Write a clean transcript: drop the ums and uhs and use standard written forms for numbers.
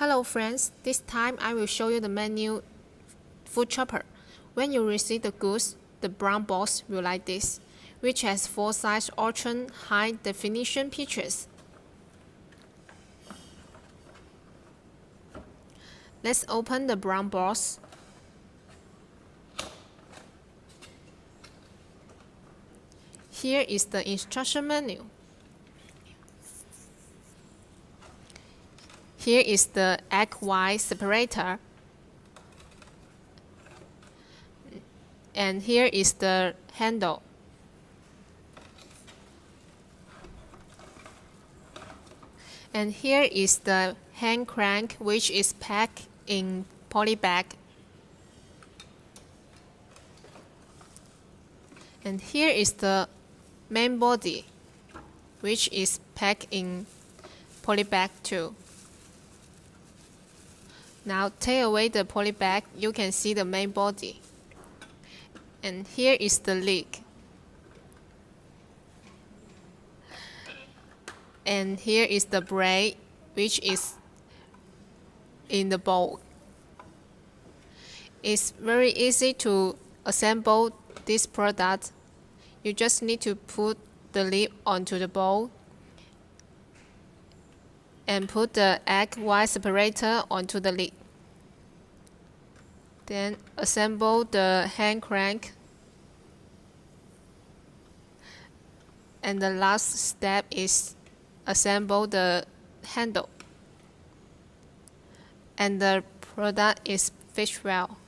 Hello friends, this time I will show you the menu food chopper. When you receive the goods, the brown box will like this, which has 4 size ultra high definition pictures. Let's open the brown box. Here is the instruction menu. Here is the egg white separator. And here is the handle. And here is the hand crank, which is packed in poly bag. And here is the main body, which is packed in poly bag too. Now take away the poly bag, you can see the main body. And here is the lid. And here is the braid, which is in the bowl. It's very easy to assemble this product. You just need to put the lid onto the bowl and put the egg white separator onto the lid. Then assemble the hand crank. And the last step is assemble the handle. And the product is finished well.